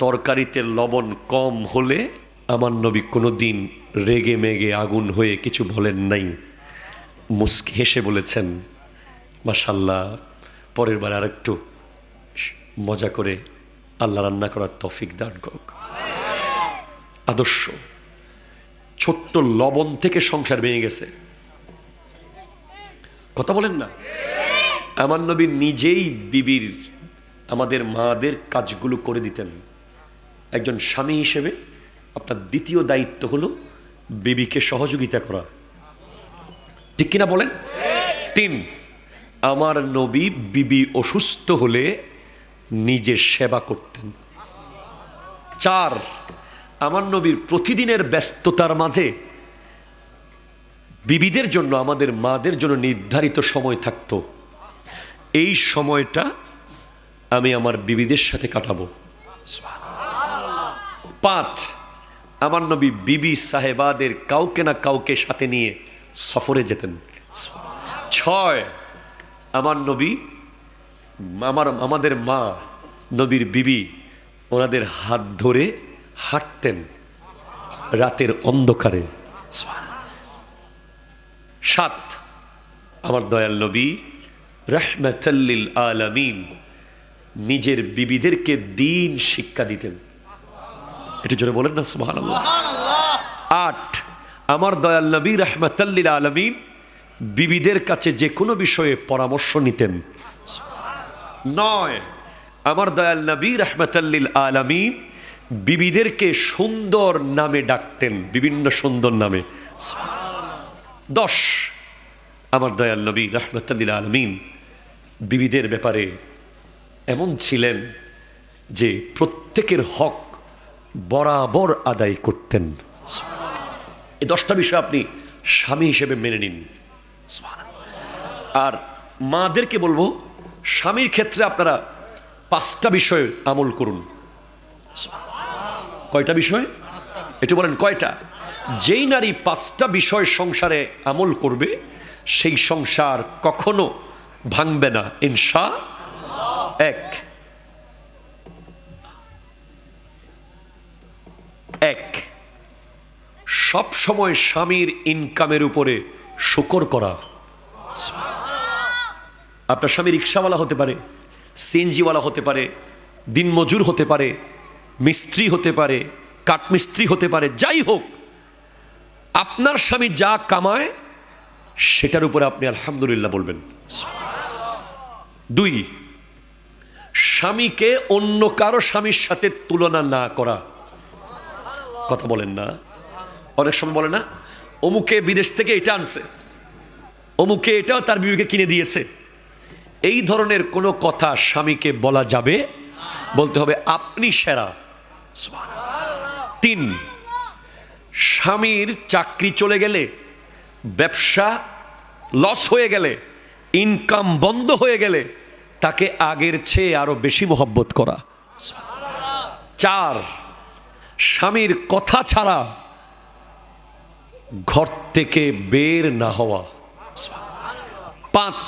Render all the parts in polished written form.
তরকারিতে লবণ কম হলে আমার নবী কোনো দিন রেগে মেগে আগুন হয়ে কিছু বলেন নাই, মুস্কি হেসে বলেছেন মাশাল্লাহ, পরের বার আরেকটু মজা করে আল্লাহ রান্না করার তৌফিক দান করুক। আদর্শ। ছোট্ট লবণ থেকে সংসার ভেঙে গেছে। কথা বলেন না? আমার নবী নিজেই বিবির, আমাদের মাদের কাজগুলো করে দিতেন। একজন স্বামী হিসেবে আপনার দ্বিতীয় দায়িত্ব হলো বিবিকে সহযোগিতা করা, ঠিক কিনা বলেন? 3, আমার নবী বিবি অসুস্থ হলে নিজে সেবা করতেন। 4, আমার নবীর প্রতিদিনের ব্যস্ততার মাঝে বিবিদের জন্য, আমাদের মাদের জন্য নির্ধারিত সময় থাকতো, এই সময়টা আমি আমার বিবিদের সাথে কাটাবো। 5, আমার নবী বিবি সাহেবাদের কাউকে না কাউকে সাথে নিয়ে সফরে যেতেন। 6, আমার নবী, আমাদের মা নবীর বিবি ওনাদের হাত ধরে হাঁটতেন রাতের অন্ধকারে। 7, আমার দয়াল নবী রাহমাতাল লিল আলামিন নিজের বিবিদেরকে দ্বীন শিক্ষা দিতেন। একটু জোরে বলেন না সুবহানাল্লাহ। 8, আমার দয়াল নবী রাহমাতাল লিল আলামিন বিবিদের কাছে যে কোনো বিষয়ে পরামর্শ নিতেন। 9, আমার দয়াল নবী রাহমাতাল লিল আলামিন বিবিদেরকে সুন্দর নামে ডাকতেন, বিভিন্ন সুন্দর নামে। 10, আমার দয়াল নবী রাহমাতাল লিল আলামিন বিবিদের ব্যাপারে এমন ছিলেন যে প্রত্যেকের হক বরাবর আদায় করতেন। এই 10টা বিষয় আপনি স্বামী হিসেবে মেনে নিন। আর মাদেরকে বলবো, স্বামীর ক্ষেত্রে আপনারা 5টা বিষয় আমল করুন। কয়টা বিষয়? একটু বলেন কয়টা? যেই নারী 5টা বিষয় সংসারে আমল করবে সেই সংসার কখনো ভাঙবে না ইনশাআল্লাহ। 1, সব সময় স্বামীর ইনকামের উপরে শুকর করা। আপনার স্বামী রিক্সাওয়ালা হতে পারে, সিএনজিওয়ালা হতে পারে, দিনমজুর হতে পারে, মিস্ত্রি হতে পারে, কাঠমিস্ত্রি হতে পারে, যাই হোক, আপনার স্বামী যা কামায় সেটার উপরে আপনি আলহামদুলিল্লাহ বলবেন। 2, স্বামীকে অন্য কারো স্বামীর সাথে তুলনা না করা। কথা বলেন না? অনেক সময় বলে না, অমুকে বিদেশ থেকে এটা আনছে, অমুকে এটাও তার বিবিকে কিনে দিয়েছে। এই ধরনের কোনো কথা স্বামীকে বলা যাবে, বলতে হবে আপনি সেরা। 3, স্বামীর চাকরি চলে গেলে, ব্যবসা লস হয়ে গেলে, ইনকাম বন্ধ হয়ে গেলে তাকে আগের চেয়ে আরো বেশি মহব্বত করা। 4, স্বামীর কথা ছাড়া ঘর থেকে বের না হওয়া। 5,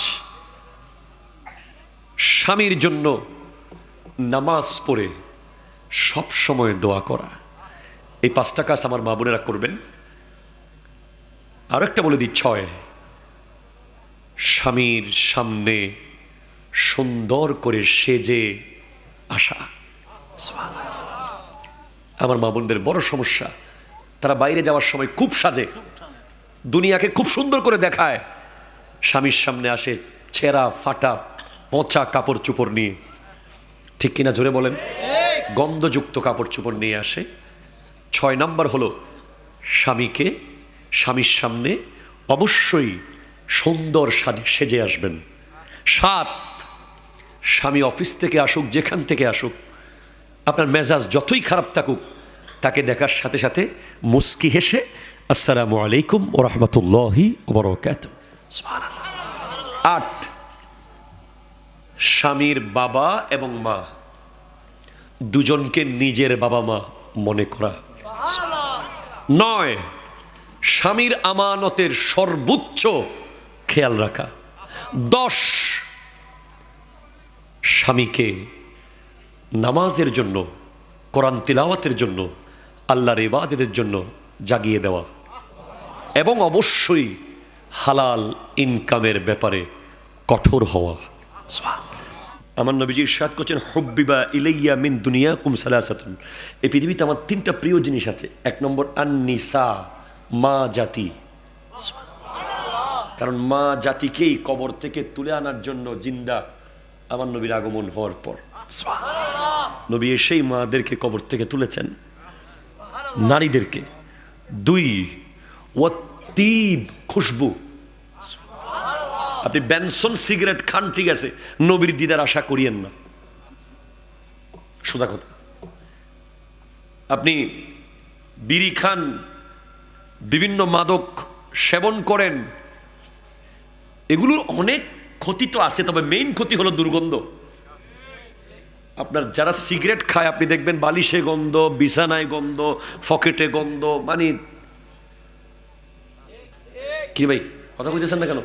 স্বামীর জন্য নামাজ পড়ে সব সময় দোয়া করা। এই 5টা কাজ আমার মা বোনেরা করবেন। আর একটা বলে দিই, 6, স্বামীর সামনে সুন্দর করে সেজে আসা। আমার মা বোনদের বড় সমস্যা, তারা বাইরে যাওয়ার সময় খুব সাজে, দুনিয়াকে খুব সুন্দর করে দেখায়, স্বামীর সামনে আসে ছেঁড়া ফাটা পচা কাপড় চোপড় নিয়ে। ঠিক কিনা জোরে বলেন? গন্ধযুক্ত কাপড় চোপড় নিয়ে আসে। 6 নাম্বার হলো স্বামীকে স্বামীর সামনে অবশ্যই সুন্দর সেজে আসবেন। 7, স্বামী অফিস থেকে আসুক, যেখান থেকে আসুক, আপনার মেজাজ যতই খারাপ থাকুক, তাকে দেখার সাথে সাথে মুস্কি হেসে আসসালামু আলাইকুম ওয়া রাহমাতুল্লাহি ওয়া বারাকাতুহু। সুবহানাল্লাহ। 8, স্বামীর বাবা এবং মা দুজনকে নিজের বাবা মা মনে করা। 9, স্বামীর আমানতের সর্বোচ্চ খেয়াল রাখা। 10, স্বামীকে নামাজের জন্য কোরআন তিলাওয়াতের জন্য, আল্লাহর ইবাদতের জন্য জাগিয়ে দেওয়া, এবং অবশ্যই হালাল ইনকামের ব্যাপারে কঠোর হওয়া। আমার নবীজি ইরশাদ করছেন, হুব্বিবা ইলাইয়া মিন দুনিয়াকুম সালাসাতুন, এই পৃথিবীতে আমার তিনটা প্রিয় জিনিস আছে। এক নম্বর আন-নিসা, মা জাতি। কারণ মা জাতিকেই কবর থেকে তুলে আনার জন্য জিন্দা আমার নবীর আগমন হওয়ার পর নবী এসেই মাদেরকে কবর থেকে তুলেছেন, নারীদেরকে। দুই, ওয়াতিব, খুশবু। আপনি বেনসন সিগারেট খান, ঠিক আছে, নবীর দিদার আশা করিয়েন না, সোজা কথা। আপনি বিড়ি খান, বিভিন্ন মাদক সেবন করেন, এগুলোর অনেক ক্ষতি তো আছে, তবে মেইন ক্ষতি হলো দুর্গন্ধ। আপনার যারা সিগারেট খায়, আপনি দেখবেন বালিশে গন্ধ, বিছানায় গন্ধ, পকেটে গন্ধ, মানে কি ভাই কথা বুঝতেছেন না কেন?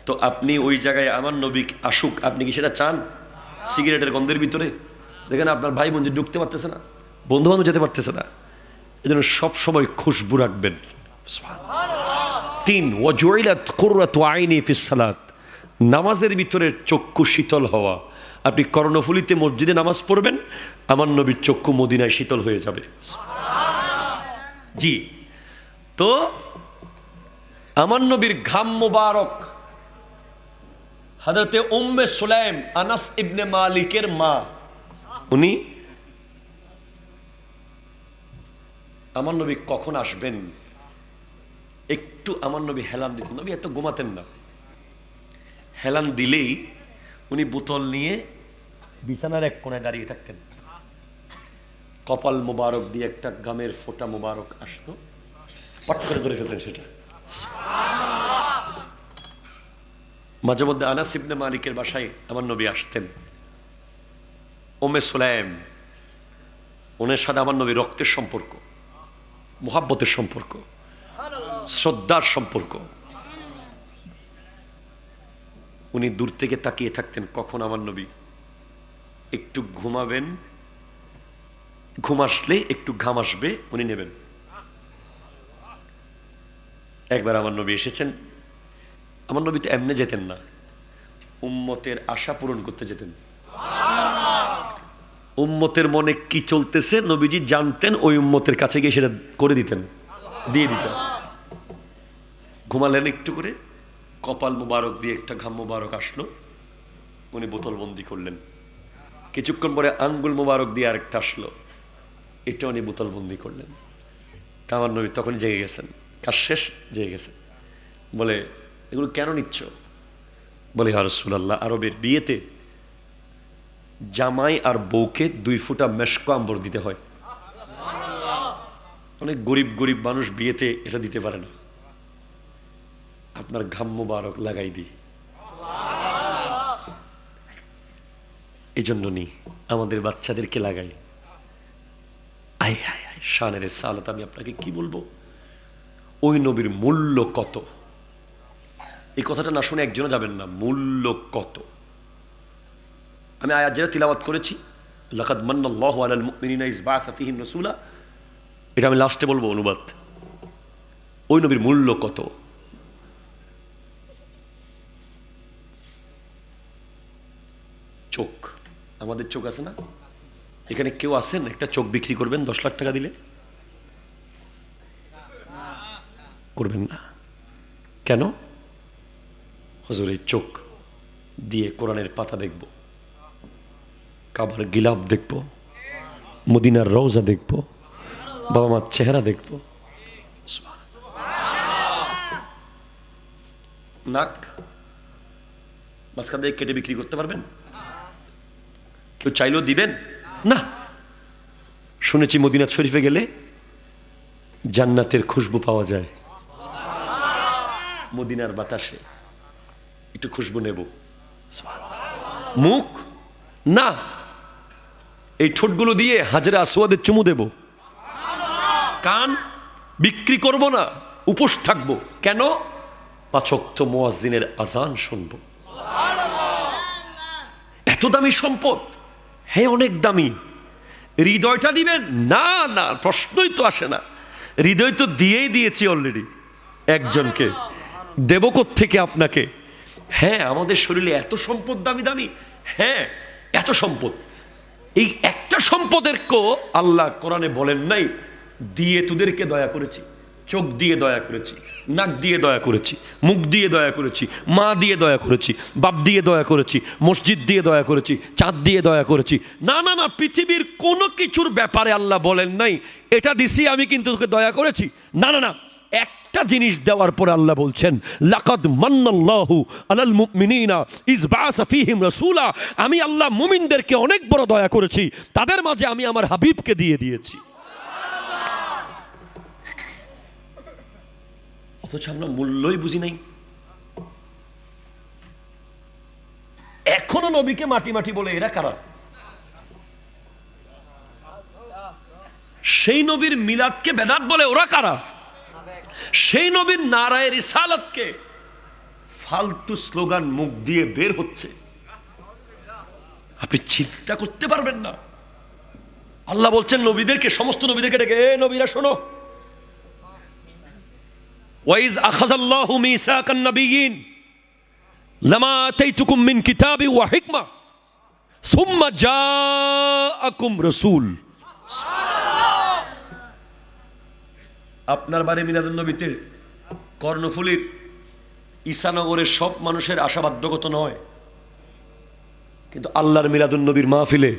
তো আপনি ওই জায়গায় আমার নবী আসুক, আপনি কি সেটা চান? সিগারেটের গন্ধের ভিতরে দেখেন আপনার ভাই বোন যে ঢুকতে পারতেছে না, বন্ধু বান্ধব যেতে পারতেছে না, এজন্য সবসময় খুশবু রাখবেন। তিন, ওয়াজুইলাত কুররাতু আইনি ফিস সালাত, নামাজের ভিতরে চক্ষু শীতল হওয়া। আপনি কর্ণফুলীতে মসজিদে নামাজ পড়বেন, আমার নবীর চক্ষু মদিনায় শীতল হয়ে যাবে। জি, তো আমার নবীর ঘাম মোবারক, হযরতে উম্মে সুলাইম, আনাস ইবনে মালিকের মা, উনি আমার নবী কখন আসবেন একটু আমার নবী হেলান দিতেন। নবী এত ঘুমাতেন না, হেলান দিলেই উনি বোতল নিয়ে বিছানার এক কোণায় দাঁড়িয়ে থাকতেন, কপাল মোবারক দিয়ে একটা গামের ফোঁটা মোবারক আসতো, পট করে ধরে ফেলতেন সেটা। মাঝে মধ্যে আনাস ইবনে মালিকের বাসায় আমার নবী আসতেন। উম্মে সুলাইম, ওনার সাথে আমার নবী রক্তের সম্পর্ক, মুহাব্বতের সম্পর্ক, শ্রদ্ধার সম্পর্ক। উনি দূর থেকে তাকিয়ে থাকতেন কখন আমার নবী একটু ঘুমাবেন, ঘুম আসলে একটু ঘাম আসবে উনি নেবেন। একবার আমার নবী এসেছেন, আমার নবী তো এমনি যেতেন না, উম্মতের আশা পূরণ করতে যেতেন। উম্মতের মনে কি চলতেছে নবীজি জানতেন, ওই উম্মতের কাছে গিয়ে সেটা করে দিতেন, দিয়ে দিতেন। ঘুমালেন একটু করে, কপাল মোবারক দিয়ে একটা ঘাম মোবারক আসলো, উনি বোতল বন্দি করলেন। কিছুক্ষণ পরে আঙ্গুল মোবারক দিয়ে আরেকটা আসলো, এটা উনি বোতল বন্দি করলেন। তা আমার নবী তখন জেগে গেছেন, কাজ শেষ, জেগে গেছেন। বলে, এগুলো কেন নিচ্ছ? বলে, ইয়া রাসূলুল্লাহ, আরবের বিয়েতে জামাই আর বউকে 2 ফুটা মেশকো আম্বর দিতে হয়। অনেক গরিব গরিব মানুষ বিয়েতে এটা দিতে পারে না, আপনার ঘাম মোবারক লাগাই দিই। এই জন্য নি আমাদের বাচ্চাদেরকে লাগাই। আয় হায় হায়, শানের সালাত, আমি আপনাকে কি বলবো, ওই নবীর মূল্য কত, এই কথাটা না শুনে একজনও যাবেন না। মূল্য কত! আমি আয়াত যেটা তিলাওয়াত করেছি, লাকাদ মান্নাল্লাহু আলাল মুমিনিনা ইয বাআসা ফীহিম রাসূলা, এটা আমি লাস্টে বলবো অনুবাদ। ওই নবীর মূল্য কত! চোখ, আমাদের চোখ আছে না? এখানে কেউ আছেন একটা চোখ বিক্রি করবেন 10 লাখ টাকা দিলে? করবেন না। কেন? হুজুর, এই চোখ দিয়ে কোরআনের পাতা দেখব, কাবার গিলাপ দেখব, মদিনার রওজা দেখব, বাবা মার চেহারা দেখব। নাক মাঝখান দিয়ে কেটে বিক্রি করতে পারবেন? কেউ চাইলেও দিবেন না। শুনেছি মদিনা শরীফে গেলে জান্নাতের খুশবু পাওয়া যায়, মদিনার বাতাসে একটু খুশবু নেব। মুখ না, এই ঠোঁটগুলো দিয়ে হাজরে আসওয়াদের চুমু দেব। কান বিক্রি করব না, উপোস থাকবো। কেন? 5 ওয়াক্ত মুয়াজ্জিনের আজান শুনবো। এত দামি সম্পদ, হ্যাঁ অনেক দামি, হৃদয়টা দিবেন? না না, প্রশ্নই তো আসে না। হৃদয় তো দিয়েই দিয়েছি অলরেডি একজনকে, দেব কোত্থেকে আপনাকে? হ্যাঁ, আমাদের শরীরে এত সম্পদ দামি দামি, হ্যাঁ এত সম্পদ, এই একটা সম্পদেরকেও আল্লাহ কোরআনে বলেন নাই দিয়ে তোদেরকে দয়া করেছি, চোখ দিয়ে দয়া করেছি, নাক দিয়ে দয়া করেছি, মুখ দিয়ে দয়া করেছি, মা দিয়ে দয়া করেছি, বাপ দিয়ে দয়া করেছি, মসজিদ দিয়ে দয়া করেছি, চাঁদ দিয়ে দয়া করেছি। না না না, পৃথিবীর কোনো কিছুর ব্যাপারে আল্লাহ বলেন নাই এটা দিছি আমি কিন্তু তোকে দয়া করেছি। না না না, একটা জিনিস দেওয়ার পরে আল্লাহ বলছেন লাকাদ মান্নাল্লাহু আলাল মুমিনিনা ইজ বাআসা ফীহিম রাসূলা, আমি আল্লাহ মুমিনদেরকে অনেক বড় দয়া করেছি, তাদের মাঝে আমি আমার হাবিবকে দিয়ে দিয়েছি। অথচ আমরা মূল্যই বুঝি নাই। এখনো নবীকে মাটি মাটি বলে, এরা কারা? সেই নবীর মিলাদকে বেদাত বলে, ওরা কারা? সেই নবীর নারায়ে রিসালাতকে ফালতু স্লোগান মুখ দিয়ে বের হচ্ছে, আপনি চিন্তা করতে পারবেন না। আল্লাহ বলছেন নবীদেরকে, সমস্ত নবীদেরকে ডেকে, এ নবীরা শোনো, ওয়াইজ আখাযাল্লাহু মিসাকান নাবিয়্যিন লামা আতাইতুকুম মিন কিতাবি ওয়া হিকমা সুম্মা জাআকুম রাসূল। আপনার বাড়ি মিলাদুন নবীতে কর্ণফুলীর ঈসানগরের সব মানুষের আশা বাধ্যগত নয়, কিন্তু আল্লাহর মিলাদুন নবীর মাহফিলে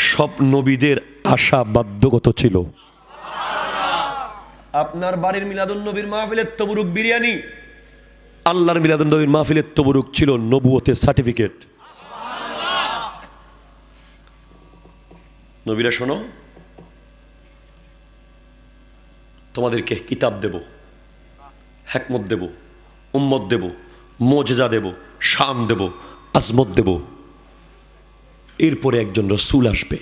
সব নবীদের আশা বাধ্যগত ছিল। আপনার বাড়ির মিলাদুন নবীর মাহফিলের তবরুক বিরিয়ানি, আল্লাহর মিলাদুন নবীর মাহফিলের তবরুক ছিল নবুয়তের সার্টিফিকেট। নবীরা শোনো, তোমাদেরকে কিতাব দেব, হিকমত দেব, উম্মত দেব, মুজিজা দেব, শান দেব, আজমত দেব, এরপরে একজন রাসূল আসবে।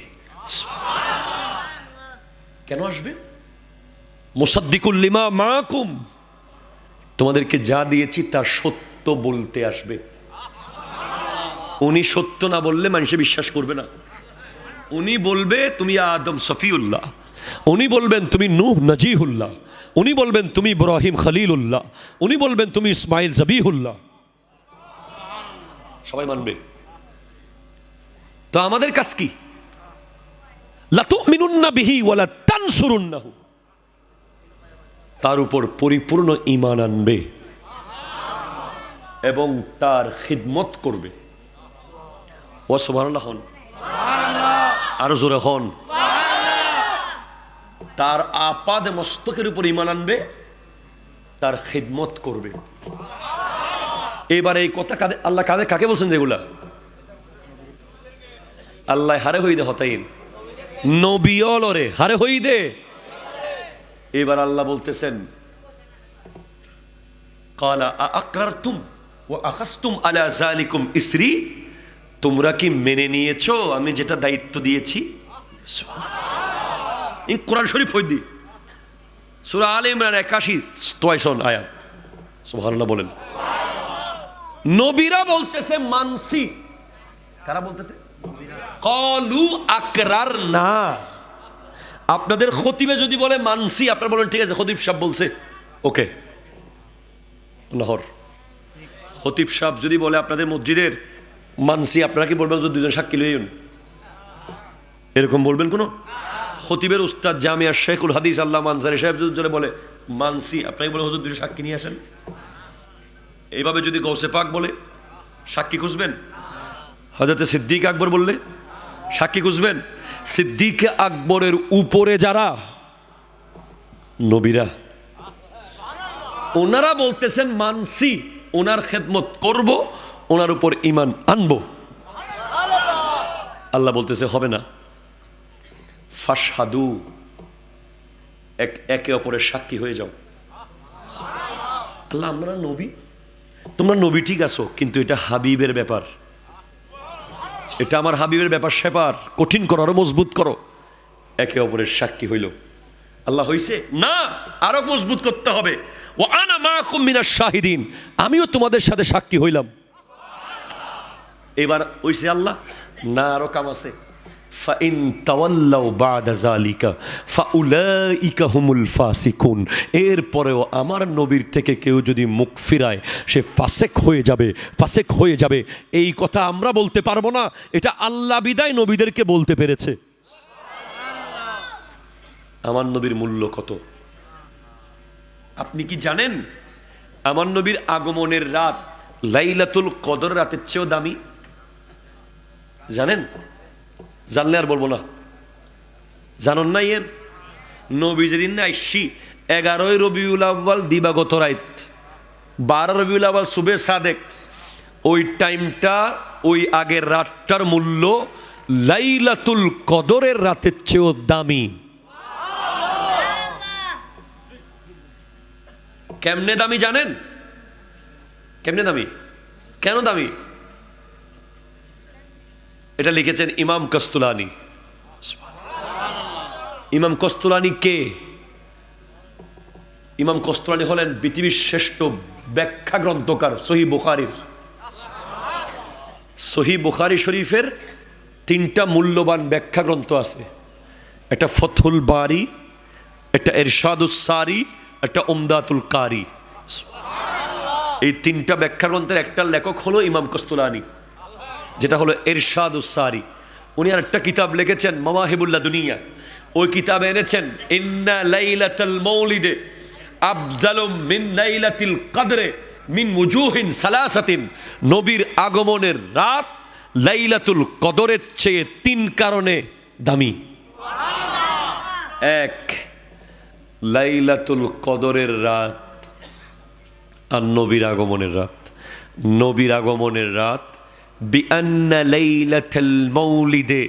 কেন আসবে? মুসাদ্দিকুল লিমা মাকুম, তোমাদেরকে যা দিয়েছি তা সত্য বলতে আসবে। উনি সত্য না বললে মানুষে বিশ্বাস করবে না। উনি বলবে তুমি আদম সফিউল্লাহ, উনি বলবেন তুমি নূহ নাজিহুল্লাহ, উনি বলবেন তুমি ইব্রাহিম খলিলুল্লাহ, উনি বলবেন তুমি ইসমাইল জবিহুল্লাহ, সবাই মানবে। তো আমাদের কাজ কি? লা তুমিনুন্না বিহি ওয়া লা তানসুরুন্নাহু, তার উপর পরিপূর্ণ ঈমান আনবে এবং তার খিদমত করবে। ওয়া সুবহানাল্লাহ, আরো জোরে হন। তার আপাদে মস্তকের উপর ঈমান আনবে, তার খিদমত করবে। এবারে এই কথা আল্লাহ কাকে বলছেন? যেগুলা আল্লাহ হারে হই দে হতাইন নবিয়লরে হারে হই দে। এবার আল্লাহ বলতেছেন ক্বালা আ'আকরারতুম ওয়া আখাযতুম আলা যালিকুম ইসরি, তোমরা কি মেনে নিয়েছো আমি যেটা দায়িত্ব দিয়েছি? সুবহানাল্লাহ। এই কোরআন শরীফ হইদি সূরা আলে ইমরান 81 আয়াত। সুবহানাল্লাহ বলেন। নবীরা বলতেছে মানসি। কারা বলতেছে? ক্বালু আকরারনা। আপনাদের খতিবে যদি বলে মানসি, আপনারা বলেন ঠিক আছে, খতিব সাহেব বলছে, ওকে লাহোর। খতিব সাহেব যদি বলে আপনাদের মসজিদের মানসি, আপনারা কি বলবেন? দুজন সাক্ষী লইন, এরকম বলবেন? কোনো খতিবের উস্তাদ জামিয়া শেখুল হাদিস আল্লামা আনসারী সাহেব যদি বলে মানসি, আপনারা বলে হুজুর দুজন সাক্ষী নিয়ে আসেন। এইভাবে যদি গৌসে পাক বলে সাক্ষী খুঁজবেন? হযরতে সিদ্দিক আকবর বললে সাক্ষী খুঁজবেন? সিদ্দিক আকবরের উপরে যারা নবীরা, ওনারা বলতেছেন মানসি, ওনার খেদমত করব, ওনার উপর ঈমান আনবো। আল্লাহ বলতেছে হবে না, ফাশহাদু, একে অপরের সাক্ষী হয়ে যাও। আল্লাহ, আমরা নবী, তোমরা নবী ঠিক আছো, কিন্তু এটা হাবিবের ব্যাপার, এটা আমার হাবিবের ব্যাপার, সেপার কঠিন করো, আরো মজবুত করো। একে অপরের সাক্ষী হইল। আল্লাহ হইছে না, আরো মজবুত করতে হবে। ওয়া আনা মাআকুম মিনাশ শাহিদিন, আমিও তোমাদের সাথে সাক্ষী হইলাম। এবার হইছে আল্লাহ না, আরো কাম আছে। ফাইন তাওয়াল্লাউ বাদা যালিকা ফাউলাইকা হুমুল ফাসিকুন, এরপরেও আমার নবীর থেকে কেউ যদি মুখ ফিরায় সে ফাসেক হয়ে যাবে। এই কথা আমরা বলতে পারবো না, এটা আল্লাহ বিদায় নবীদেরকে বলতে পেরেছে। আমার নবীর মূল্য কত আপনি কি জানেন? আমার নবীর আগমনের রাত লাইলাতুল কদর রাতের চেয়েও দামি। জানেন? জানলে আর বলবো না। জানন না? এর নবী যেদিন আইসি 11 রবিউল আউয়াল দিবাগত রাত, 12 রবিউল আউয়াল সুবে সাদেক, ওই টাইমটা, ওই আগের রাতটার মূল্য লাইলাতুল কদরের রাতের চেয়েও দামি। কেমনে দামি জানেন? কেমনে দামি? কেন দামি? এটা লিখেছেন ইমাম কস্তুলানি। ইমাম কস্তুলানি কে? ইমাম কস্তুলানি হলেন পৃথিবীর শ্রেষ্ঠ ব্যাখ্যা গ্রন্থকার সহিহ বুখারীর। সহিহ বুখারী শরীফের 3টা মূল্যবান ব্যাখ্যা গ্রন্থ আছে। একটা ফথুল বারি, একটা ইরশাদুস সারি, একটা উমদাতুল কারি। এই 3টা ব্যাখ্যা গ্রন্থের একটা লেখক হলো ইমাম কস্তুলানি, যেটা হলো ইরশাদুস সারি। উনি আর একটা কিতাব লিখেছেন মাওয়াহিবুল লাদুনিয়া। ওই কিতাবে এনেছেন ইন্না লাইলাতুল মাউলিদে আফদালু মিন লাইলাতিল কদরে মিন ওয়াজুহিন সালাসাতিন। নবীর আগমনের রাত লাইলাতুল কদরের চেয়ে 3 কারণে দামি। 1, লাইলাতুল কদরের রাত আর নবীর আগমনের রাত। নবীর আগমনের রাত বিআন্না লাইলাতুল মাউলিদে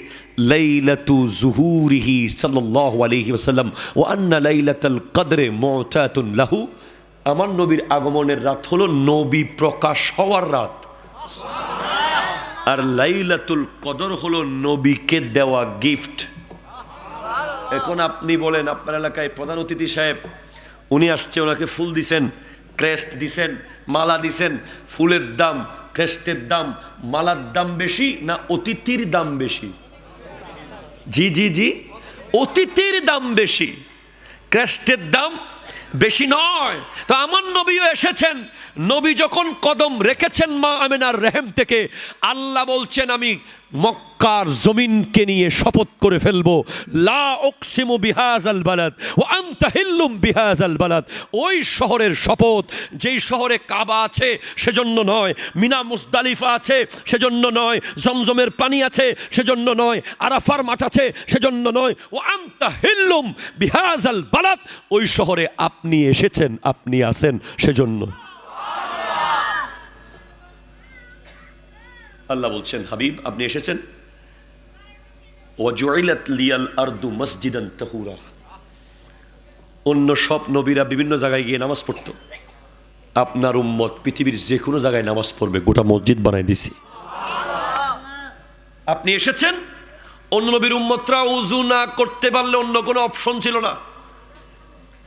লাইলাতু যুহুরিহি সাল্লাল্লাহু আলাইহি ওয়াসাল্লাম ওয়া আন্না লাইলাতুল কদরে মুতাতুন লাহু। আমার নবীর আগমনের রাত হলো নবী প্রকাশ হওয়ার রাত, আর লাইলাতুল কদর হলো নবীকে দেওয়া গিফট। এখন আপনি বলেন, আপনার এলাকায় প্রধান অতিথি সাহেব উনি আসছে, ওনাকে ফুল দিছেন, ক্রেস্ট দিছেন, মালা দিছেন, ফুলের দাম, ক্রেস্টের দাম, মালার দাম বেশি না অতিথির দাম বেশি? জি জি জি, অতিথির দাম বেশি, ক্রেস্টের দাম বেশি নয়। তো আমার নবীও এসেছেন। নবী যখন কদম রেখেছেন মা আমেনার রেহেম থেকে, আল্লাহ বলছেন আমি মক্কার জমিনকে নিয়ে শপথ করে ফেলবো, লা উকসিমু বিহাযাল বালাদ ওয়া আনতা হিল্লুম বিহাযাল বালাদ। ওই শহরের শপথ, যেই শহরে কাবা আছে সেজন্য নয়, মিনা মুজদালিফা আছে সেজন্য নয়, জমজমের পানি আছে সেজন্য নয়, আরাফার মাঠ আছে সেজন্য নয়, ওয়া আনতা হিল্লুম বিহাযাল বালাদ। ওই শহরে আপনি এসেছেন, আপনি আছেন সেজন্য। আল্লাহ বলছেন হাবিব আপনি এসেছেন। ওয়াজুইলাত লিয়াল আরদু মসজিদান তাহুরা। অন্য সব নবীরা বিভিন্ন জায়গায় গিয়ে নামাজ পড়তো, আপনার উম্মত পৃথিবীর যে কোনো জায়গায় নামাজ পড়বে, গোটা মসজিদ বানাই দিছি। আপনি এসেছেন। অন্য নবীর উম্মতরা উযু না করতে পারলে অন্য কোনো অপশন ছিল না,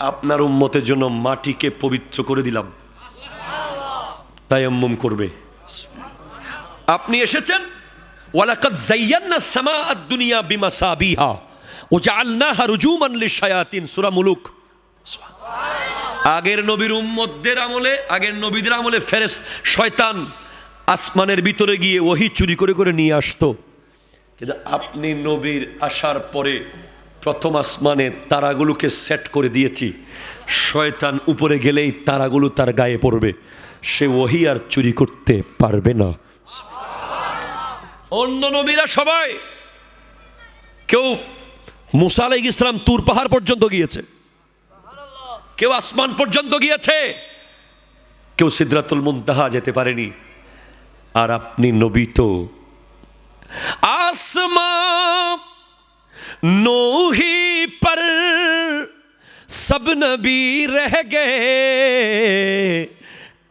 আপনার উম্মতের জন্য মাটিকে পবিত্র করে দিলাম, তায়াম্মুম করবে। আপনি এসেছেন। ওয়ালাকাদ যায়্যানাস সামাআদ দুনিয়া বিমাসাবিহা ওয়া জাআলনাহা রুজুমান লিশ-শায়াতিন, সূরা মুলুক। আগের নবীর উম্মতদের আমলে, আগের নবীদের আমলে শয়তান আসমানের ভিতরে গিয়ে ওহী চুরি করে করে নিয়ে আসতো, কিন্তু আপনি নবীর আসার পরে প্রথম আসমানে তারাগুলোকে সেট করে দিয়েছি। শয়তান উপরে গেলেই তারাগুলো তার গায়ে পড়বে, সে ওহী আর চুরি করতে পারবে না। অন্য নবীরা সবাই, কেউ মুসা আলাইহিস সালাম তুর পাহাড় পর্যন্ত গিয়েছে, কেউ আসমান পর্যন্ত গিয়েছে, কেউ সিদরাতুল মুনতাহা যেতে পারেনি। আর আপনি নবী তো आसमां नूही पर सब नबी रह गए,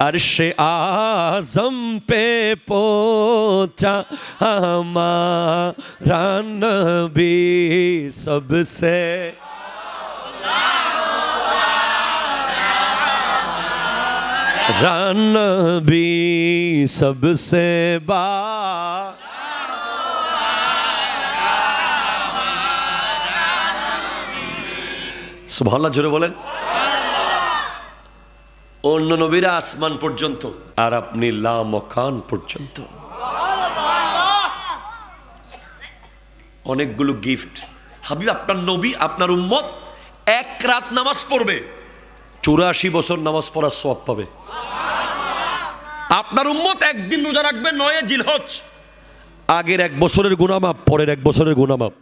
अर्श आज़म पे पहुंचा हमारा नबी सबसे। नबी सबसे সুবহানাল্লাহ, জোরে বলেন। অন্য নবীরা আসমান পর্যন্ত, আর আপনি লা মকান পর্যন্ত। অনেকগুলো গিফট। হাবিব আপনার নবী, আপনার উম্মত এক রাত নামাজ পড়বে, 84 বছর নামাজ পড়ার সওয়াব পাবে। আপনার উম্মত একদিন রোজা রাখবে 9 জিলহজ, আগের 1 বছরের গুনাহ মাফ, পরের 1 বছরের গুনাহ মাফ।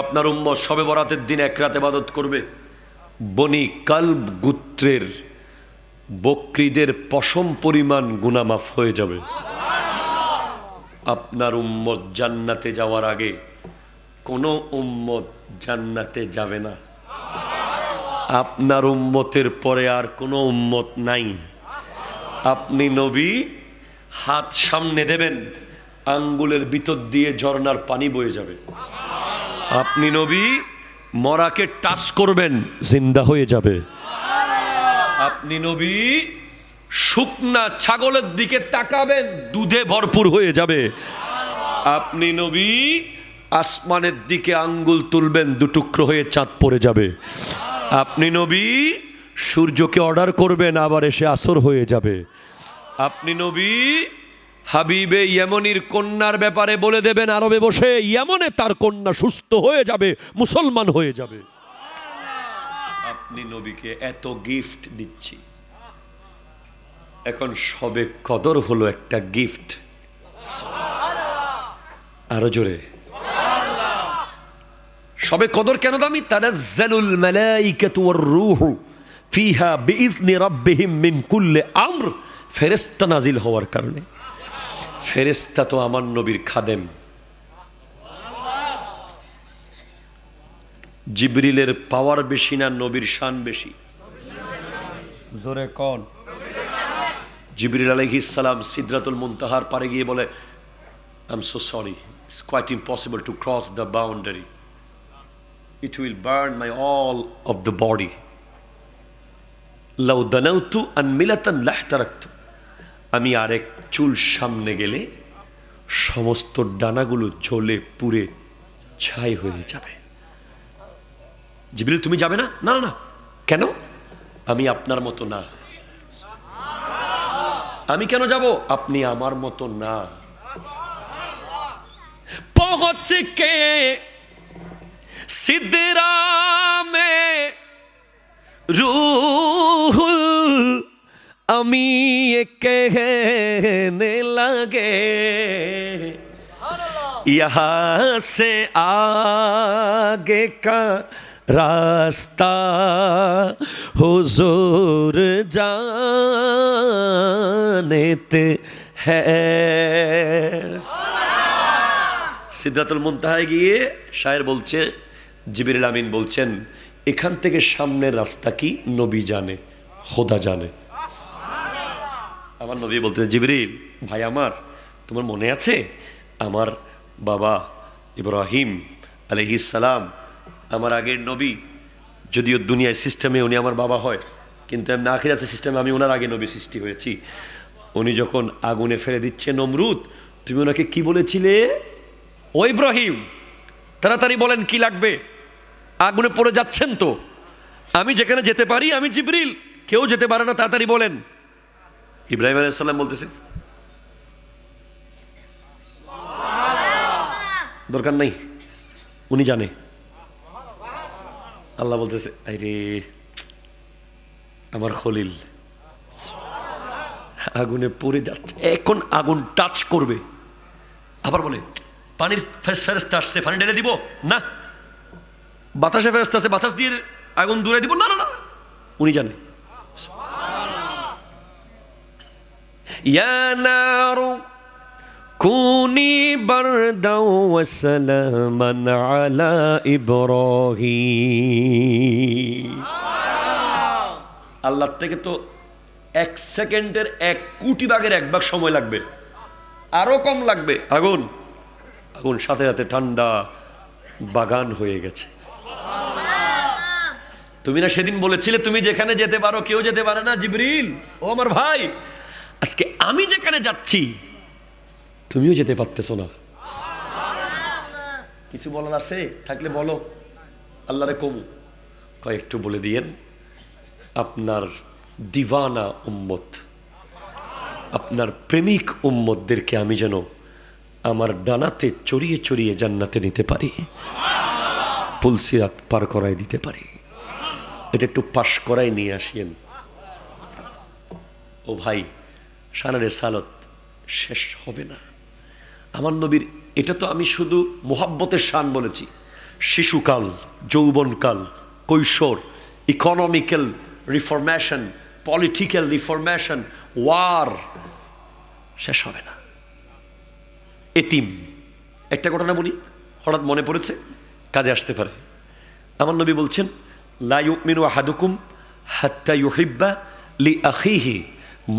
আপনার উম্মত শবে বরাতের দিন 1 রাত ইবাদত করবে, বনি কালব গোত্রের বকরিদের পশম পরিমাণ গুনাহ মাফ হয়ে যাবে। আপনার উম্মত জান্নাতে যাওয়ার আগে কোনো উম্মত জান্নাতে যাবে না। আপনার উম্মতের পরে আর কোনো উম্মত নাই। আপনি নবী, হাত সামনে দেবেন, আঙ্গুলের ভিতর দিয়ে ঝর্ণার পানি বয়ে যাবে। আপনি নবী, মরাকে টাচ করবেন, জিন্দা হয়ে যাবে। আপনি নবী, শুকনা ছাগলের দিকে তাকাবেন, দুধে ভরপুর হয়ে যাবে। আপনি নবী, আসমানের দিকে আঙ্গুল তুলবেন, দুটুকরো হয়ে চাঁদ পড়ে যাবে। আপনি নবী, সূর্যকে অর্ডার করবেন, আবার এসে আসর হয়ে যাবে। আপনি নবী, হাবিবে ইয়েমনির কন্যার ব্যাপারে বলে দেবেন, আরবে বসে ইয়েমনে তার কন্যা সুস্থ হয়ে যাবে, মুসলমান হয়ে যাবে। আপনি নবীকে এত গিফট দিচ্ছি, এখন সবে কদর হলো একটা গিফট। আরো জোরে, সবে কদর কেন দামি? তানাজ্জালুল মালাইকাতু ওয়ার রূহু ফিহা বিইذনি রাব্বিহিম মিন কুল্লি আমর। ফেরেশতা নাজিল হওয়ার কারণে। ফেরেশতা তো আমার নবীর খাদেম। জিবরিলের পাওয়ার বেশি না নবীর শান বেশি? জোরে কোন? জিবরিল আলাইহিস সালাম সিদরাতুল মুনতাহার পারে গিয়ে বলে, I am so sorry, it's quite impossible to cross the boundary, it will burn my all of the body. লাউ দানাউতু আনমিলাতান লাহতারাকতু। আমি আরেক চুল সামনে গেলে সমস্ত ডানাগুলো জ্বলে পুড়ে ছাই হয়ে যাবে। জিবরিল, তুমি যাবে না? না না। কেন? আমি আপনার মতো না। আমি কেন যাব? আপনি আমার মতো না। পৌঁছে কে সিদরা মে রূহুল আমি कहने लगे, यहाँ से आगे का रास्ता हुजूर जानते हैं। সিদরাতুল মুনতাহায় গিয়ে শায়ের বলছে, জিবরিল আমিন বলছেন, এখান থেকে সামনের রাস্তা কি নবী জানে, খোদা জানে। আমার নবী বলতে, জিবরিল ভাই আমার, তোমার মনে আছে আমার বাবা ইব্রাহিম আলাইহিস সালাম, আমার আগের নবী, যদিও দুনিয়ার সিস্টেমে উনি আমার বাবা হয়, কিন্তু এমনি আখিরাতের সিস্টেমে আমি ওনার আগে নবী সৃষ্টি হয়েছি। উনি যখন আগুনে ফেলে দিচ্ছে নমরুদ, তুমি ওনাকে কি বলেছিলে? ও ইব্রাহিম, তাড়াতাড়ি বলেন কি লাগবে, আগুনে পড়ে যাচ্ছেন তো। আমি যেখানে যেতে পারি, আমি জিবরিল, কেউ যেতে পারে না, তাড়াতাড়ি বলেন। ইব্রাহিম আলাইহিস সালাম বলতেছে, দরকার নাই, উনি জানে। আল্লাহ বলতেছে, আরে আমার খলিল আগুনে পড়ে যাচ্ছে, এখন আগুন টাচ করবে। আবার বলে, পানির ফেরেশতা আসছে, পানি ঢেলে দিব না। বাতাসে ফেরেশতা আসছে, বাতাস দিয়ে আগুন দূরে দিব না। না না, উনি জানে। ইয়া নারু কুনি বারদাও ওয়া সালামান আলা ইব্রাহিম। আল্লাহ থেকে তো 1 সেকেন্ডের 1 কোটি ভাগের 1 ভাগ সময় লাগবে, আরো কম লাগবে। আগুন আগুন সাথে সাথে ঠান্ডা বাগান হয়ে গেছে। তুমি না সেদিন বলেছিলে তুমি যেখানে যেতে পারো কেউ যেতে পারে না? জিবরিল, ও আমার ভাই, আজকে আমি যেখানে যাচ্ছি তুমিও যেতে পারতেছো না। কিছু বলার আছে থাকলে বলো। আল্লাহরে কমু, কয়েকটু বলে দিয়েন আপনার দিওয়ানা উম্মত, আপনার প্রেমিক উম্মতদেরকে আমি যেন আমার ডানাতে চড়িয়ে চড়িয়ে জান্নাতে নিতে পারি, পুলসিরাত পার করাই দিতে পারি। এটা একটু পাশ করাই নিয়ে আসিয়েন। ও ভাই, শানের সালত শেষ হবে না আমার নবীর। এটা তো আমি শুধু মোহাব্বতের শান বলেছি। শিশুকাল, যৌবনকাল, কৈশোর, economical reformation, political reformation, war, শেষ হবে না। এতিম, একটা ঘটনা বলি, হঠাৎ মনে পড়েছে, কাজে আসতে পারে। আমার নবী বলছেন, লা ইউমিনু আহাদুকুম হাত্তা ইউহিব্বা লি আখিহি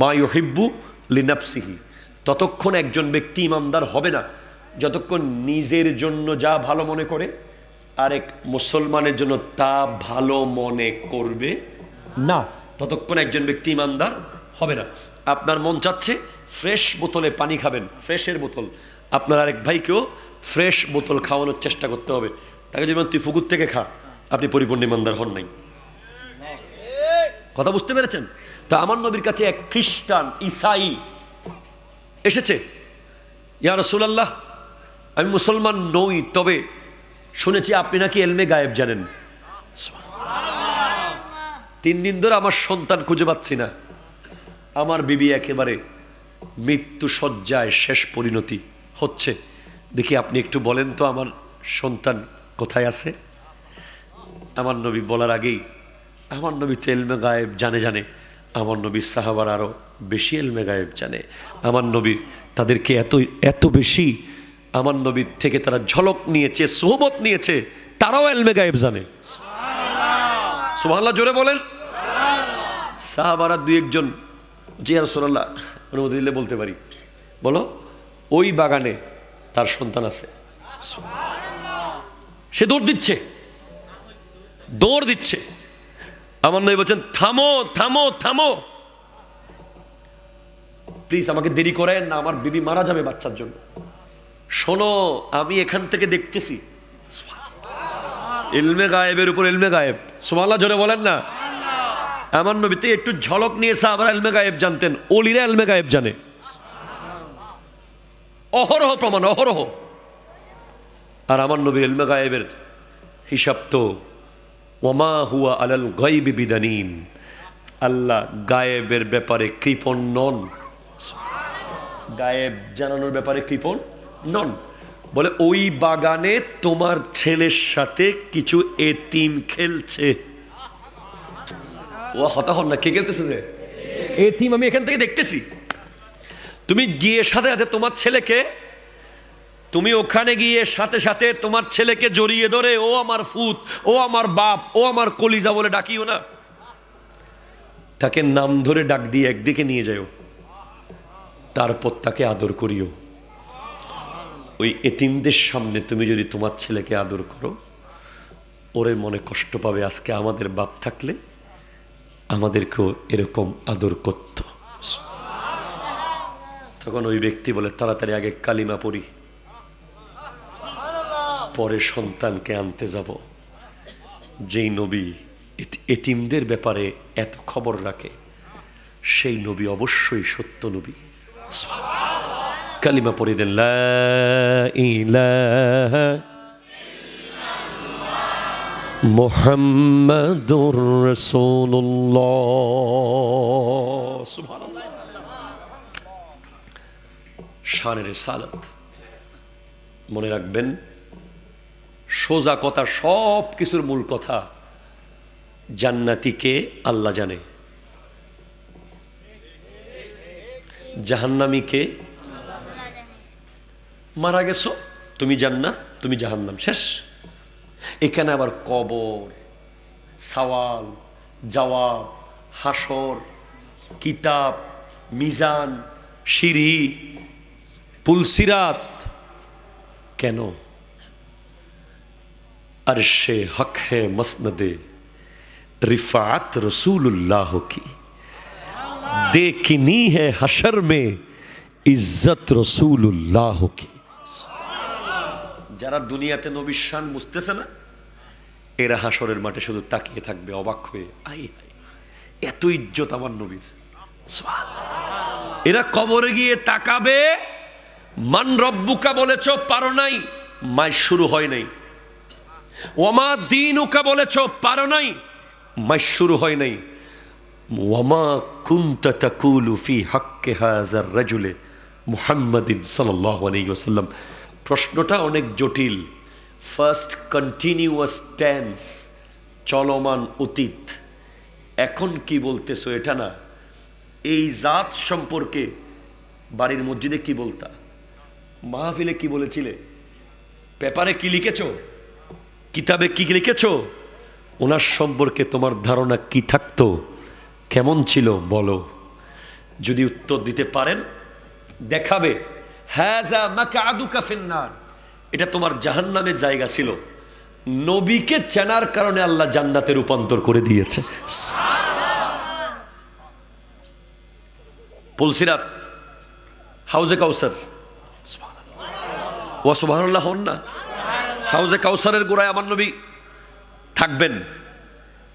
মা ইউহিব্বু লিনাফসিহি। ততক্ষণ একজন ব্যক্তি ইমানদার হবে না যতক্ষণ নিজের জন্য যা ভালো মনে করে আরেক মুসলমানের জন্য তা ভালো মনে করবে না, ততক্ষণ একজন ব্যক্তি ইমানদার হবে না। আপনার মন চাচ্ছে ফ্রেশ বোতলে পানি খাবেন, ফ্রেশের বোতল, আপনার আরেক ভাইকেও ফ্রেশ বোতল খাওয়ানোর চেষ্টা করতে হবে। তাকে যদি তুই পুকুর থেকে খা, আপনি পরিপূর্ণ ইমানদার হন নাই। কথা বুঝতে পেরেছেন? তা আমার নবীর কাছে এক খ্রিস্টান ঈসাই এসেছে, ইয়া রাসূলুল্লাহ, আমি মুসলমান নই, তবে শুনেছি আপনি নাকি এলমে গায়েব জানেন। 3 দিন ধরে আমার সন্তান খুঁজে পাচ্ছি না, আমার বিবি একেবারে মৃত্যু শয্যায়, শেষ পরিণতি হচ্ছে, দেখি আপনি একটু বলেন তো আমার সন্তান কোথায় আছে। আমার নবী বলার আগেই, আমার নবী তো এলমে গায়েব জানে, আমার নবীর সাহাবার আরো বেশি এলমে গায়েব জানে। আমার নবী তাদেরকে এত বেশি আমার নবীর থেকে তারা ঝলক নিয়েছে, সোহবত নিয়েছে, তারাও এলমে গায়েব জানে। সুবহানাল্লাহ, জোরে বলেন। সাহাবারা 2-1 জন, জি ইয়া রাসূলুল্লাহ, অনুমতি দিলে বলতে পারি। বলো, ওই বাগানে তার সন্তান আছে। সে দৌড় দিচ্ছে। আমার নবী বলছেন, থামো থামো থামো, প্লিজ আমাকে দেরি করেন না, আমার বিবি মারা যাবে বাচ্চার জন্য। শোনো, আমি এখান থেকে দেখতেছি। ইলমে গায়েবের উপর ইলমে গায়েব, সুবহানাল্লাহ, জোরে বলেন না। আমার নবীতে একটু ঝলক নিয়ে সাহাবারা ইলমে গায়েব জানতেন, ওলিরা ইলমে গায়েব জানে। অহরহ প্রমাণ, অহরহ। আর আমার নবীর ইলমে গায়েবের হিসাব তো ওয়ামা হুয়া আলাল গায়বি বিদানিন, আল্লাহ গায়েবের ব্যাপারে কৃপণ নন, গায়েব জানানোর ব্যাপারে কৃপণ নন। বলে, ওই বাগানে তোমার ছেলের সাথে কিছু এতিম খেলছে। ও হতা হন না, কে খেলতেছে? যে এতিম আমি এখান থেকে দেখতেছি। তুমি গিয়ে সাথে সাথে তোমার ছেলেকে, তুমি ওখানে গিয়ে সাথে সাথে তোমার ছেলেকে জড়িয়ে ধরে, ও আমার ফুত, ও আমার বাপ, ও আমার কলিজা বলে ডাকিও না, তাকে নাম ধরে ডাক দিয়ে একদিকে নিয়ে যাও, তারপর তাকে আদর করিও। ওই এতিমদের সামনে তুমি যদি তোমার ছেলেকে আদর করো, ওরে মনে কষ্ট পাবে, আজকে আমাদের বাপ থাকলে আমাদেরকেও এরকম আদর করত। তখন ওই ব্যক্তি বলে, তাড়াতাড়ি আগে কালিমা পড়ি, পরে সন্তানকে আনতে যাব। যেই নবী এতিমদের ব্যাপারে এত খবর রাখে, সেই নবী অবশ্যই সত্য নবী। কালিমা পড়ে দেন, লা ইলাহা মুহাম্মাদুর রাসূলুল্লাহ। সুবহানাল্লাহ। শানের রিসালাত মনে রাখবেন, সোজা কথা, সব কিছুর মূল কথা, জান্নাতীকে আল্লাহ জানে, জাহান্নামীকে মারা গেছো তুমি জান্নাত, তুমি জাহান্নাম, শেষ। এখানে আবার কবর, সওয়াল জবাব, হাসর, কিতাব, মিজান, সিঁড়ি, পুলসিরাত। কেন? अर्शे हक है मसनदे रिफात रसूलुल्लाह की, देखनी है हशर में इज्जत रसूलुल्लाह की। যারা দুনিয়াতে নবীর শান বুঝতেছে না, এরা হাসরের মাঠে শুধু তাকিয়ে থাকবে অবাক হয়ে, আই হাই, এত ইজ্জত আমার নবীর। এরা কবরে গিয়ে তাকাবে, মান রব্বুকা বলেছ পারো নাই, মাই শুরু হয় নাই। ওমা দীনুকা বলেছ পারো নাই, মাই শুরু হয় নাই। ওয়ামা কুনতা তাকুলু ফি হাক্কি হাযার রাজুলে মুহাম্মাদিন সাল্লাল্লাহু আলাইহি ওয়াসাল্লাম। প্রশ্নটা অনেক জটিল। ফার্স্ট কন্টিনিউয়াস টেন্স, চলমান অতীত। এখন কি বলতেছো এটা না, এই জাত সম্পর্কে বাড়ির মসজিদে কি বলতা, মাহফিলে কি বলেছিলে, পেপারে কি লিখেছো, কিতাবে কি লিখেছো, ওনার সম্পর্কে তোমার ধারণা কি থাকতো, কেমন ছিল বলো। যদি উত্তর দিতে পারেন দেখাবে হাযা মাকআদুকা ফিন্নার, এটা তোমার জাহান্নামের জায়গা ছিল। নবীকে চেনার কারণে আল্লাহ জান্নাতে রূপান্তর করে দিয়েছে। পুলসিরাত, হাউজে কাউসার, ওয়া সুবহানাল্লাহ হন না। হাউজে কাউসারের গোড়ায় আমার নবী থাকবেন।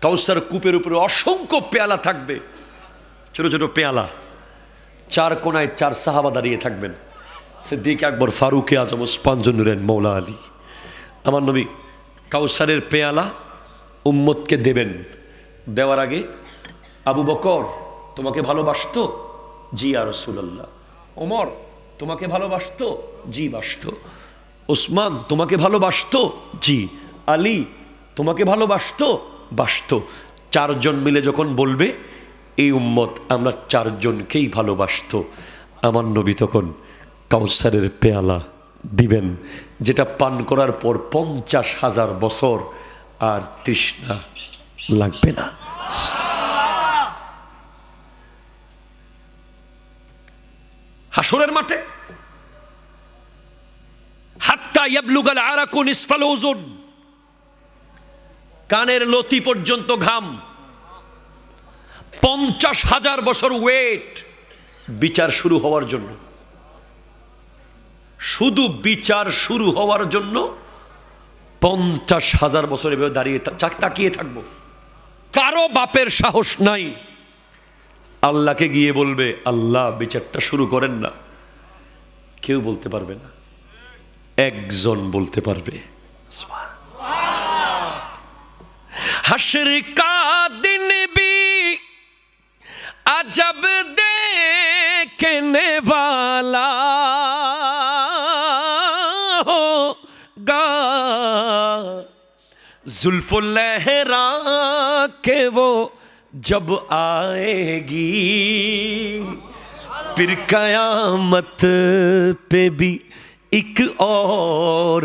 কাউসার কূপের উপরে অসংখ্য পেয়ালা থাকবে, ছোট ছোট পেয়ালা, চার কোনায় চার সাহাবা দাঁড়িয়ে থাকবেন। সিদ্দিক আকবর, ফারুকে আজম, ওসমান জুন্নুরাইন, মৌলা আলী। আমার নবী কাউসারের পেয়ালা উম্মতকে দেবেন। দেওয়ার আগে, আবু বকর তোমাকে ভালোবাসতো, জি ইয়া রাসূলুল্লাহ। ওমর তোমাকে ভালোবাসতো, জি বাসতো। ওসমান তোমাকে ভালোবাসতো, জি। আলী তোমাকে ভালোবাসতো, বাসতো। চারজন মিলে যখন বলবে এই উম্মত আমরা চারজনকেই ভালোবাসতো, আমার নবী তখন কাউসারের পেয়ালা দিবেন, যেটা পান করার পর 50,000 বছর আর তৃষ্ণা লাগবে না। হাসরের মাঠে হাত্তা ইয়াবলুগাল আরাকু নিসফাল উযুন, কানের লতি পর্যন্ত ঘাম। 50,000 বছর ওয়েট বিচার শুরু হওয়ার জন্য, শুধু বিচার শুরু হওয়ার জন্য 50,000 বছর এভাবে দাঁড়িয়ে তাকিয়ে থাকবো। কারো বাপের সাহস নাই আল্লাহকে গিয়ে বলবে আল্লাহ বিচারটা শুরু করেন না। কেউ বলতে পারবে না, একজন বলতে পারবে। হাশর কা দিন भी अजब देखने वाला होगा, जुल्फ़ो लहरा के वो जब आएगी, फिर कयामत पे भी एक और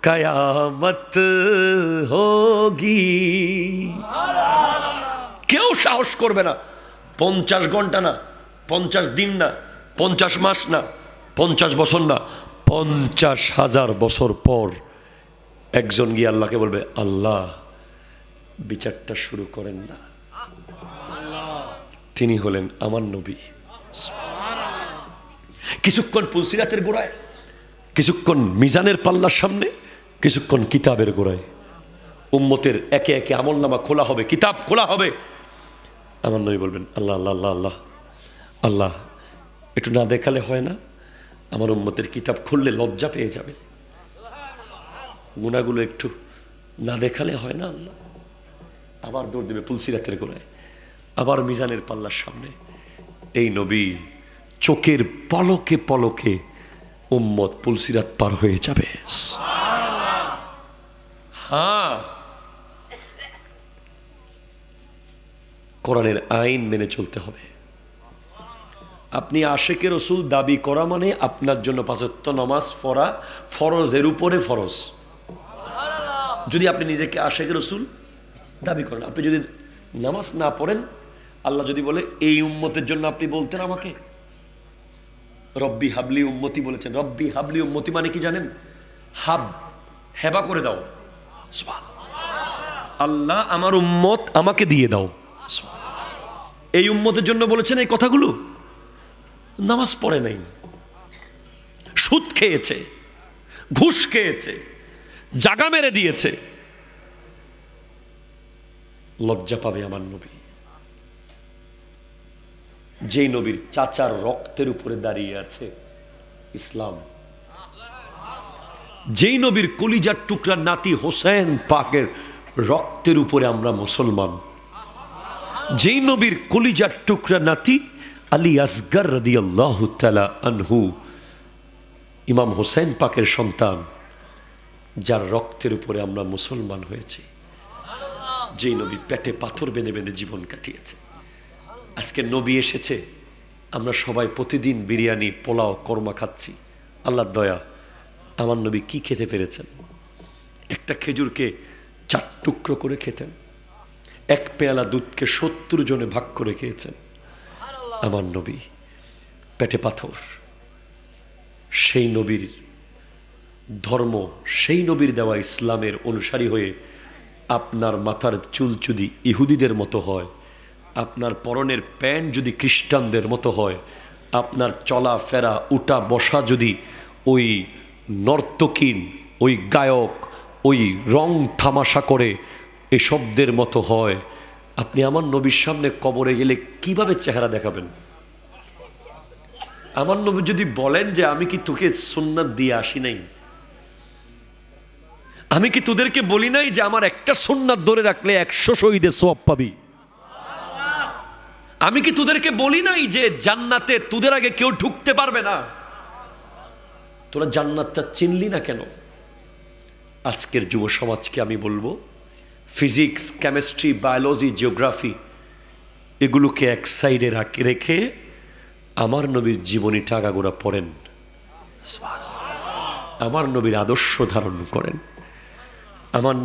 कयामत होगी। কেউ সাহস করবে না। 50 ঘন্টা না, 50 দিন না, 50 মাস না, 50 বছর না, 50,000 বছর পর একজন গিয়ে আল্লাহকে বলবে আল্লাহ বিচারটা শুরু করেন না। তিনি হলেন আমার নবী। কিছুক্ষণ পুলসিরাতের গোড়ায়, কিছুক্ষণ মিজানের পাল্লার সামনে, কিছুক্ষণ কিতাবের গোড়ায়। উম্মতের একে একে আমলনামা খোলা হবে, কিতাব খোলা হবে। আমার নবী বলবেন আল্লাহ আল্লাহ আল্লাহ আল্লাহ আল্লাহ, একটু না দেখালে হয় না? আমার উম্মতের কিতাব খুললে লজ্জা পেয়ে যাবে, গুনাহগুলো একটু না দেখালে হয় না আল্লাহ। আবার দৌড় দেবে পুলসিরাতের গোড়ায়, আবার মিজানের পাল্লার সামনে। এই নবী চোখের পলকে পলকে উম্মত পুলসিরাত পার হয়ে যাবে। হ্যাঁ, কোরআনের আইন মেনে চলতে হবে। আপনি আশেকে রসুল দাবি করা মানে আপনার জন্য 5 ওয়াক্ত নামাজ পড়া ফরজের উপরে ফরজ। যদি আপনি নিজেকে আশেকে রসুল দাবি করেন, আপনি যদি নামাজ না পড়েন, আল্লাহ যদি বলে এই উম্মতের জন্য আপনি বলতেন আমাকে রব্বি হাবলি উম্মতি বলেছেন। রব্বি হাবলি উম্মতি মানে কি জানেন? হাব, হেবা করে দাও। আল্লাহ আমার উম্মত আমাকে দিয়ে দাও। এই উম্মতের জন্য বলেছেন এই কথাগুলো। নামাজ পড়ে নাই, সুদ খেয়েছে, ঘুষ খেয়েছে, জাগা মেরে দিয়েছে, লজ্জা পাবে আমার নবী, যেই নবীর চাচার রক্তের উপরে দাঁড়িয়ে আছে ইসলাম, যেই নবীর কলিজার টুকরা নাতি হোসেন পাকের রক্তের উপরে আমরা মুসলমান, যেই নবীর কলিজার টুকরা নাতি আলী আসগর রাদিয়াল্লাহু তাআলা আনহু, ইমাম হোসেন পাকের সন্তান, যার রক্তের উপরে আমরা মুসলমান হয়েছি, যেই নবী পেটে পাথর বেঁধে বেঁধে জীবন কাটিয়েছে। আজকে নবী এসেছে, আমরা সবাই প্রতিদিন বিরিয়ানি, পোলাও, কোরমা খাচ্ছি। আল্লাহর দয়া, আমার নবী কি খেতে পেরেছেন? একটা খেজুরকে 4 টুকরো করে খেতেন, এক পেয়ালা দুধকে 70 জনে ভাগ করে খেয়েছেন। আমার নবী পেটে পাথর, সেই নবীর ধর্ম, সেই নবীর দেওয়া ইসলামের অনুসারী হয়ে আপনার মাথার চুল যদি ইহুদিদের মতো হয়, আপনার পরনের প্যান্ট যদি খ্রিস্টানদের মতো হয়, আপনার চলা ফেরা উঠা বসা যদি ওই নর্তকীন, ওই গায়ক, ওই রং তামাশা করে এসবদের মতো হয়, আপনি আমার নবীর সামনে কবরে গেলে কিভাবে চেহারা দেখাবেন? আমার নবী যদি বলেন যে আমি কি তোকে সুন্নাত দিয়ে আসি নাই, আমি কি তোদেরকে বলি নাই যে আমার একটা সুন্নাত ধরে রাখলে 100 শহীদের সওয়াব পাবি? আমি কি তোদেরকে বলি নাই যে জান্নাতে তোদের আগে কেউ ঢুকতে পারবে না? তোরা জান্নাতটা চিনলি না কেন? আজকের যুব সমাজকে আমি বলবো, ফিজিক্স, কেমিস্ট্রি, বায়োলজি, জিওগ্রাফি এগুলোকে এক সাইডে রেখে আমার নবীর জীবনীটা আগাগোড়া পড়েন, আমার নবীর আদর্শ ধারণ করেন। আমার